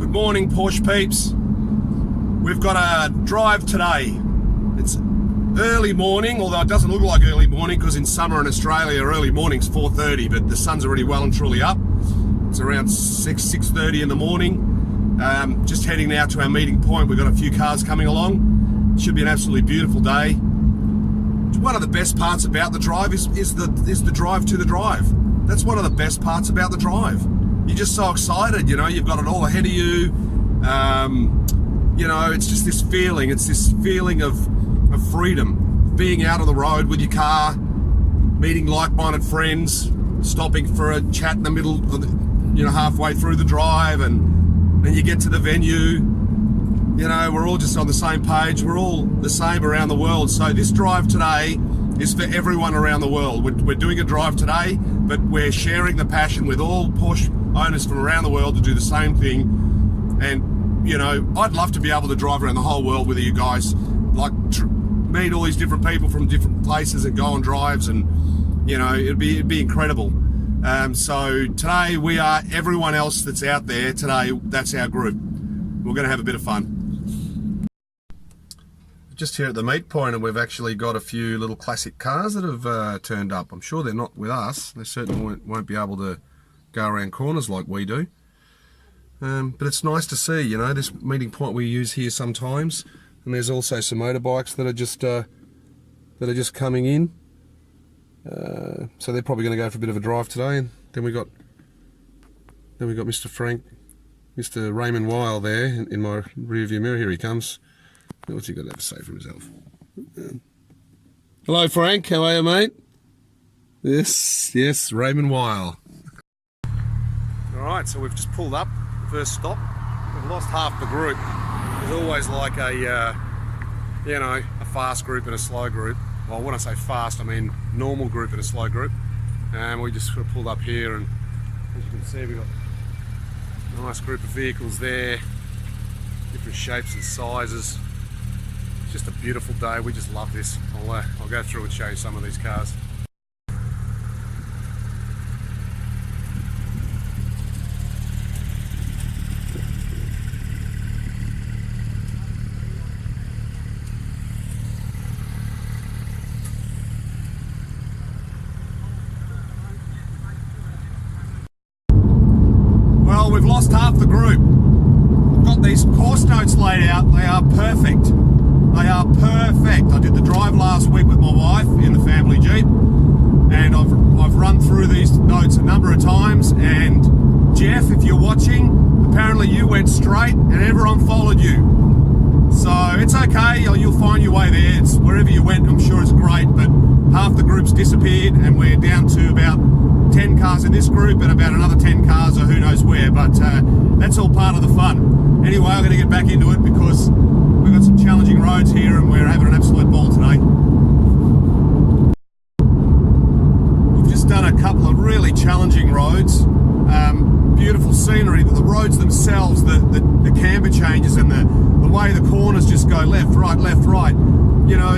Good morning, Porsche peeps. We've got a drive today. It's early morning, although it doesn't look like early morning because in summer in Australia early morning's 4:30, but the sun's already well and truly up. It's around 6:30 in the morning. Just heading now to our meeting point. We've got a few cars coming along. It should be an absolutely beautiful day. One of the best parts about the drive is the drive to the drive. That's one of the best parts about the drive. You're just so excited, you know, you've got it all ahead of you. You know, it's just this feeling. It's this feeling of freedom, being out on the road with your car, meeting like-minded friends, stopping for a chat in the middle of halfway through the drive, and then you get to the venue. You know, we're all just on the same page. We're all the same around the world. So this drive today is for everyone around the world. We're doing a drive today, but we're sharing the passion with all Porsche owners from around the world to do the same thing. And, you know, I'd love to be able to drive around the whole world with you guys, like meet all these different people from different places and go on drives, and, you know, it'd be incredible. So today we are everyone else that's out there today. That's our group. We're going to have a bit of fun. Just here at the meet point, and we've actually got a few little classic cars that have turned up. I'm sure they're not with us. They certainly won't be able to go around corners like we do. But it's nice to see, you know, this meeting point we use here sometimes. And there's also some motorbikes that are just coming in. So they're probably going to go for a bit of a drive today. And then we got Mr. Raymond Weil there in my rearview mirror. Here he comes. What's he got to have to say for himself? Hello, Frank. How are you, mate? Yes, Raymond Weil. All right, so we've just pulled up. First stop. We've lost half the group. There's always like a fast group and a slow group. Well, when I say fast, I mean normal group and a slow group. And we just sort of pulled up here, and as you can see, we've got a nice group of vehicles there, different shapes and sizes. It's just a beautiful day. We just love this. I'll go through and show you some of these cars. Well, we've lost half the group. I've got these course notes laid out. They are perfect. They are perfect. I did the drive last week with my wife in the family Jeep, and I've run through these notes a number of times. And Jeff, if you're watching, apparently you went straight and everyone followed you. So it's okay. You'll find your way there. It's wherever you went. I'm sure it's great. But half the group's disappeared, and we're down to about 10 cars in this group and about another 10 cars or who knows where, but that's all part of the fun. Anyway, I'm going to get back into it because we've got some challenging roads here and we're having an absolute ball today. We've just done a couple of really challenging roads. Beautiful scenery, but the roads themselves, the camber changes and the way the corners just go left, right, you know,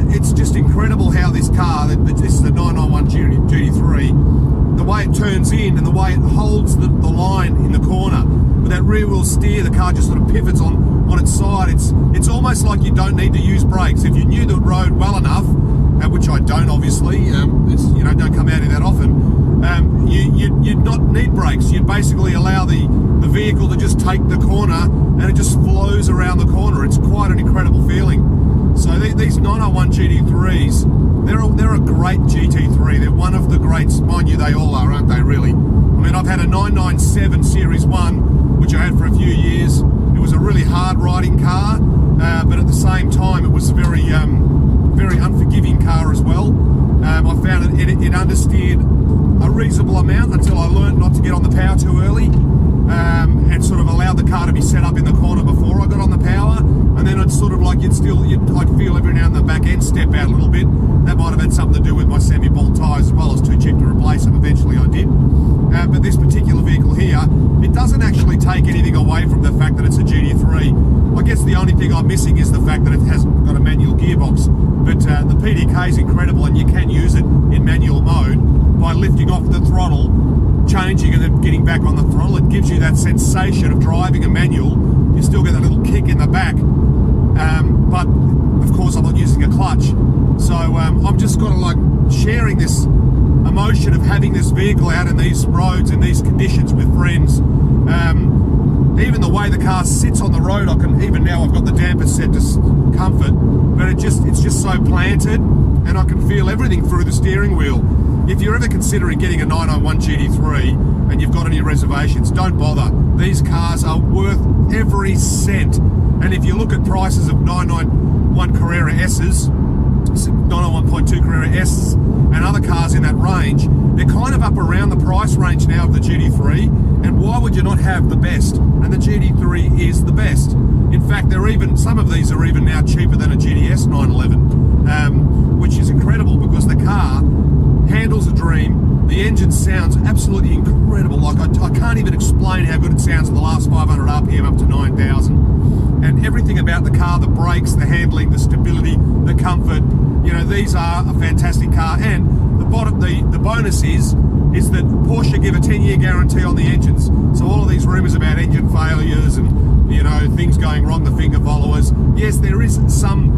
it's just incredible how this car, this is the 991 GT3, the way it turns in and the way it holds the line in the corner. With that rear wheel steer, the car just sort of pivots on its side. It's almost like you don't need to use brakes. If you knew the road well enough, which I don't obviously, don't come out here that often, you'd not need brakes. You'd basically allow the vehicle to just take the corner and it just flows around the corner. It's quite an incredible feeling. So these 901 GT3s, they're a great GT3. They're one of the greats. Mind you, they all are, aren't they, really? I mean, I've had a 997 Series 1, which I had for a few years. It was a really hard riding car, but at the same time, it was a very unforgiving car as well. I found it understeered a reasonable amount until I learned not to get on the power too early, and sort of allowed the car to be set up in the corner before I got on the power. And then it's sort of like I'd feel every now and then the back end step out a little bit. That might have had something to do with my semi-bolt tyres as well. It's too cheap to replace them. Eventually I did. But this particular vehicle here, it doesn't actually take anything away from the fact that it's a GT3. I guess the only thing I'm missing is the fact that it hasn't got a manual gearbox. But the PDK is incredible, and you can use it in manual mode by lifting off the throttle changing and then getting back on the throttle. It gives you that sensation of driving a manual. You still get that little kick in the back, but of course I'm not using a clutch. So I'm just kind of like sharing this emotion of having this vehicle out in these roads in these conditions with friends. Even the way the car sits on the road, I can, even now I've got the damper set to comfort, but it's just so planted, and I can feel everything through the steering wheel. If you're ever considering getting a 991 GT3 and you've got any reservations, don't bother. These cars are worth every cent. And if you look at prices of 991 Carrera S's, 991.2 Carrera S and other cars in that range, they're kind of up around the price range now of the GT3, and why would you not have the best? And the GT3 is the best. In fact, some of these are even now cheaper than a GTS 911, which is incredible because the car handles a dream. The engine sounds absolutely incredible. Like I can't even explain how good it sounds at the last 500 RPM up to 9,000. And everything about the car, the brakes, the handling, the stability, the comfort, you know, these are a fantastic car. And the bonus is that Porsche give a 10-year guarantee on the engines. So all of these rumours about engine failures and, you know, things going wrong, the finger followers, yes, there is some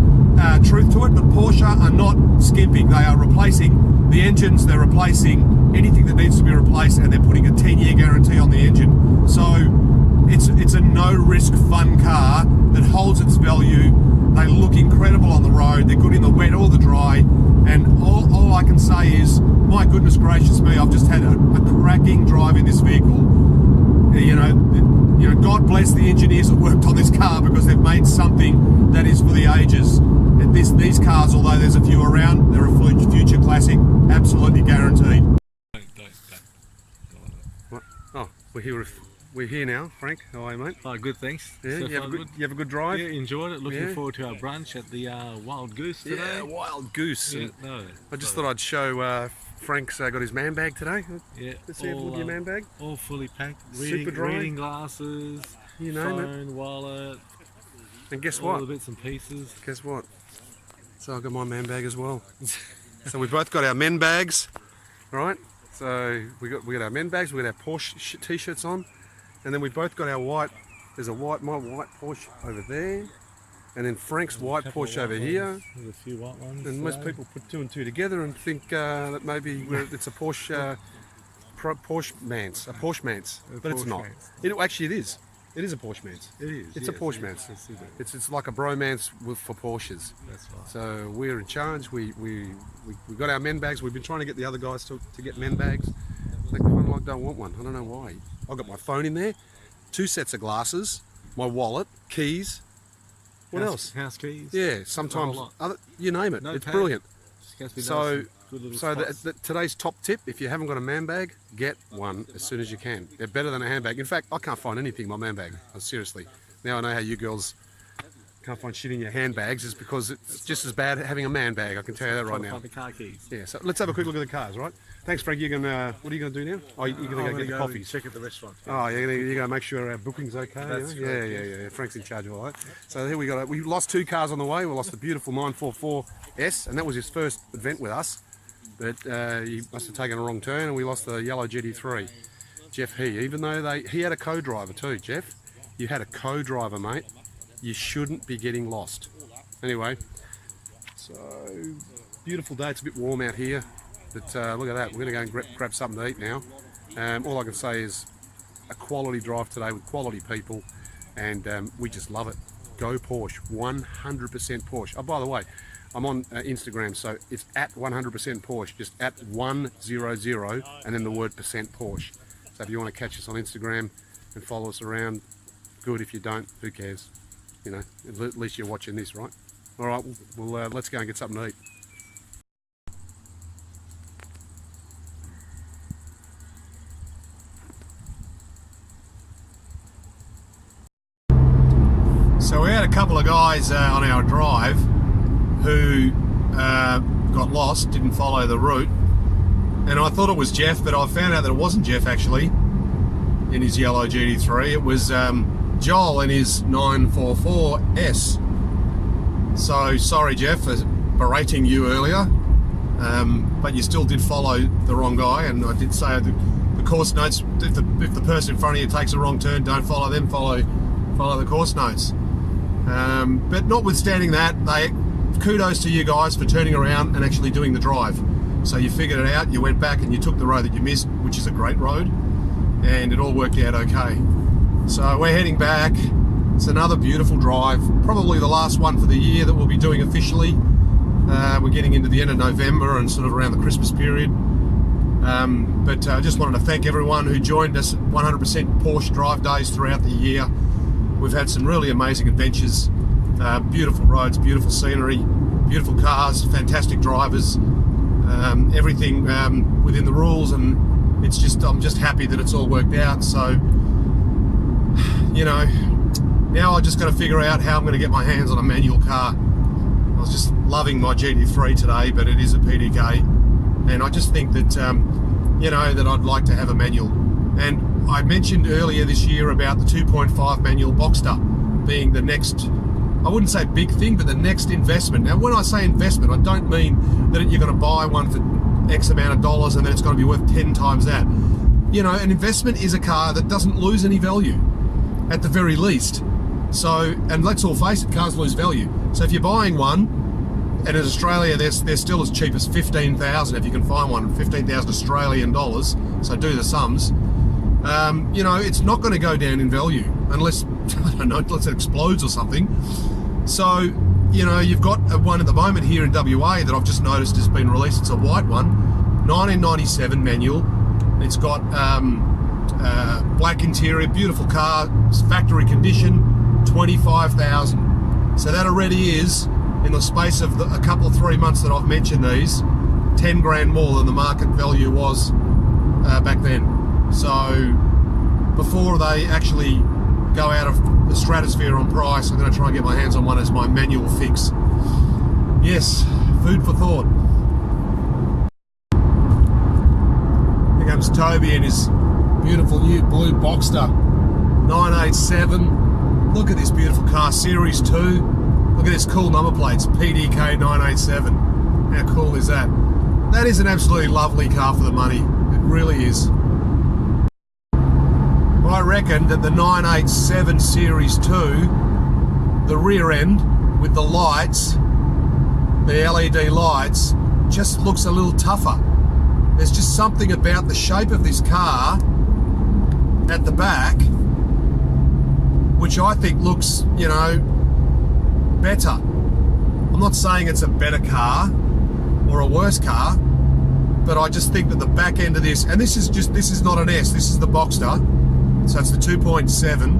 truth to it, but Porsche are not skimping. They are replacing the engines, they're replacing anything that needs to be replaced, and they're putting a 10-year guarantee on the engine. So it's a no-risk fun car that holds its value. They look incredible on the road. They're good in the wet or the dry. And all I can say is, my goodness gracious me, I've just had a cracking drive in this vehicle. You know, God bless the engineers that worked on this car, because they've made something that is for the ages. And these cars, although there's a few around, they're a future classic, absolutely guaranteed. What? Oh, we're here now, Frank. How are you, mate? Oh, good, thanks. Yeah, so you have a good drive? Yeah, enjoyed it. Looking forward to our brunch at the Wild Goose today. Yeah, Wild Goose. Yeah, no, I just thought I'd show Frank's got his man bag today. Yeah, Let's see all, your man bag. All fully packed. Super dry. Reading glasses, you know, phone, wallet. And guess all what? the bits and pieces. Guess what? So I got my man bag as well. So we both got our men bags, right? So we got our men bags. We got our Porsche t-shirts on. And then we both got our white, there's my white Porsche over there, and then Frank's white Porsche over here. There's a few white ones. And most people put two and two together and think that maybe it's a Porsche, Porsche Mans, but it's not. Actually, it is. It is a Porsche Mans. It is. It's a Porsche Mans. It's like a bromance for Porsches. That's right. So we're in charge. We got our men bags. We've been trying to get the other guys to get men bags. They kind of like don't want one. I don't know why. I've got my phone in there, 2 sets of glasses, my wallet, keys. What else? House keys. Yeah, sometimes you name it. It's brilliant. So today's top tip: if you haven't got a man bag, get one as soon as you can. They're better than a handbag. In fact, I can't find anything in my man bag. Seriously. Now I know how you girls can't find shit in your handbags. Is because it's just as bad having a man bag. I can tell you that right now. The car keys. Yeah. So let's have a quick look at the cars, right? Thanks, Frank. What are you going to do now? Oh, you're going to go get the coffees. Check at the restaurant. Oh, you're going to make sure our booking's okay. That's yeah. Frank's in charge of all that. So here we got. We lost 2 cars on the way. We lost the beautiful 944S, and that was his first event with us. But he must have taken a wrong turn, and we lost the yellow GT3. Jeff even though he had a co-driver too. Jeff, you had a co-driver, mate. You shouldn't be getting lost. Anyway, so beautiful day. It's a bit warm out here. But look at that, we're going to go and grab something to eat now. All I can say is a quality drive today with quality people, and we just love it. Go Porsche, 100% Porsche. Oh, by the way, I'm on Instagram, so it's at 100% Porsche, just at 100 and then the word % Porsche. So if you want to catch us on Instagram and follow us around, good. If you don't, who cares? You know, at least you're watching this, right? All right, well, let's go and get something to eat. So we had a couple of guys on our drive who got lost, didn't follow the route, and I thought it was Jeff, but I found out that it wasn't Jeff actually in his yellow GT3. It was Joel in his 944S. So sorry Jeff for berating you earlier, but you still did follow the wrong guy, and I did say the the course notes. If the person in front of you takes a wrong turn, don't follow them. Follow the course notes. But notwithstanding that, kudos to you guys for turning around and actually doing the drive. So you figured it out. You went back and you took the road that you missed, which is a great road, and it all worked out okay. So we're heading back. It's another beautiful drive, probably the last one for the year that we'll be doing officially. We're getting into the end of November and sort of around the Christmas period. But I just wanted to thank everyone who joined us at 100% Porsche Drive days throughout the year. We've had some really amazing adventures, beautiful roads, beautiful scenery, beautiful cars, fantastic drivers, everything within the rules, and I'm just happy that it's all worked out. So, you know, now I just got to figure out how I'm going to get my hands on a manual car. I was just loving my GT3 today, but it is a PDK, and I just think that that I'd like to have a manual. And I mentioned earlier this year about the 2.5 manual Boxster being the next, I wouldn't say big thing, but the next investment. Now, when I say investment, I don't mean that you're going to buy one for X amount of dollars and then it's going to be worth 10 times that. You know, an investment is a car that doesn't lose any value, at the very least. So, and let's all face it, cars lose value. So if you're buying one, and in Australia they're still as cheap as 15,000 if you can find one, 15,000 Australian dollars. So do the sums. It's not going to go down in value unless, I don't know, unless it explodes or something. So, you've got one at the moment here in WA that I've just noticed has been released. It's a white one, 1997 manual. It's got black interior, beautiful car, it's factory condition, 25,000. So that already is, in the space of a couple of 3 months that I've mentioned these, 10 grand more than the market value was back then. So before they actually go out of the stratosphere on price, I'm going to try and get my hands on one as my manual fix. Yes, food for thought. Here comes Toby and his beautiful new blue Boxster 987. Look at this beautiful car, Series 2. Look at this cool number plates, PDK 987. How cool is that? That is an absolutely lovely car for the money. It really is. I reckon that the 987 Series 2, the rear end with the lights, the LED lights, just looks a little tougher. There's just something about the shape of this car at the back which I think looks, better. I'm not saying it's a better car or a worse car, but I just think that the back end of this, and this is not an S, this is the Boxster. So it's the 2.7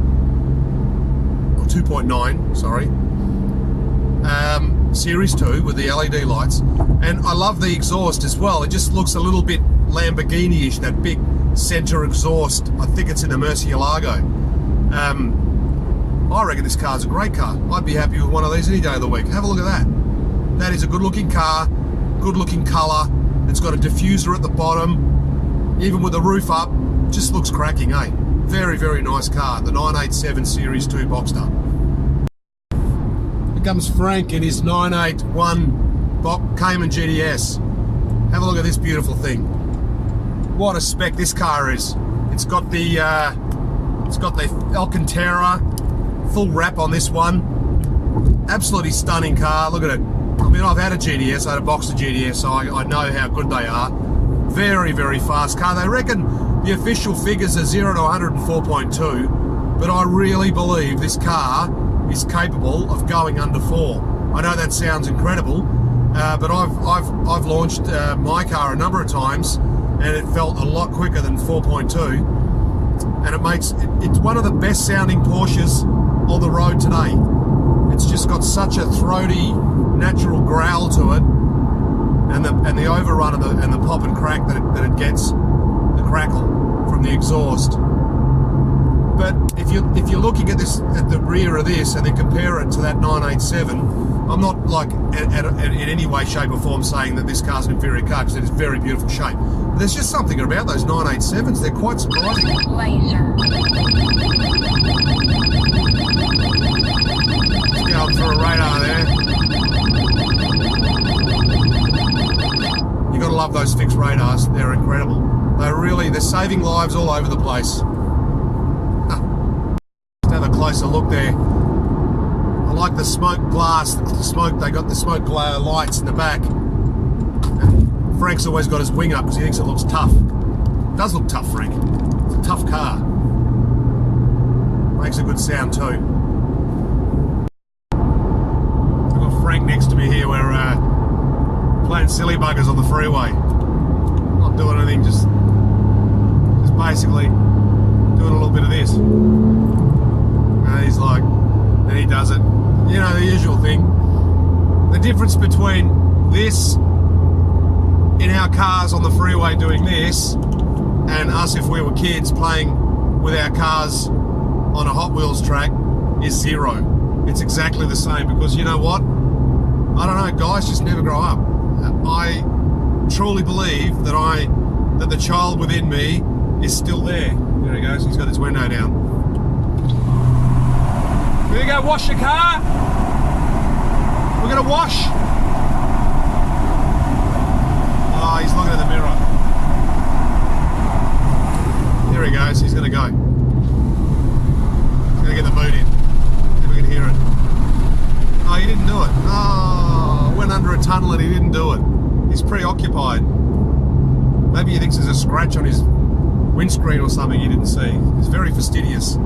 or 2.9, sorry, Series 2 with the LED lights, and I love the exhaust as well. It just looks a little bit Lamborghini-ish, that big center exhaust. I think it's in a Murcielago. I reckon this car's a great car. I'd be happy with one of these any day of the week. Have a look at that. That is a good-looking car, good-looking colour. It's got a diffuser at the bottom, even with the roof up. Just looks cracking, eh? Very, very nice car, the 987 Series 2 Boxster. Here comes Frank in his 981 Cayman GTS. Have a look at this beautiful thing. What a spec this car is. It's got the Alcantara full wrap on this one. Absolutely stunning car. Look at it. I mean, I've had a GTS, I had a Boxster GTS, so I know how good they are. Very, very fast car. They reckon the official figures are 0 to 104.2, but I really believe this car is capable of going under 4. I know that sounds incredible, but I've launched my car a number of times, and it felt a lot quicker than 4.2, and it's one of the best sounding Porsches on the road today. It's just got such a throaty, natural growl to it, and the overrun and the pop and crack that it gets. Crackle from the exhaust. But if you're looking at this, at the rear of this, and then compare it to that 987, I'm not like in any way, shape or form saying that this car's an inferior car, because it is very beautiful shape. But there's just something about those 987s, they're quite surprising. Laser. It's going through a radar there. You gotta love those fixed radars, they're incredible. They're saving lives all over the place. Just have a closer look there. I like the smoke glass, they got the smoke glare lights in the back. And Frank's always got his wing up because he thinks it looks tough. It does look tough, Frank. It's a tough car. Makes a good sound too. I've got Frank next to me here. We're playing silly buggers on the freeway. Not doing anything, just basically doing a little bit of this. And he's like, then he does it. You know, the usual thing. The difference between this in our cars on the freeway doing this and us if we were kids playing with our cars on a Hot Wheels track is zero. It's exactly the same because you know what? I don't know, guys just never grow up. I truly believe that the child within me is still there. There he goes, he's got his window down. We're gonna go wash the car. We're gonna wash. Oh, he's looking at the mirror. There he goes, he's gonna go. He's gonna get the boot in. See if we can hear it. Oh, he didn't do it. Oh, went under a tunnel and he didn't do it. He's preoccupied. Maybe he thinks there's a scratch on his windscreen or something he didn't see. He's very fastidious.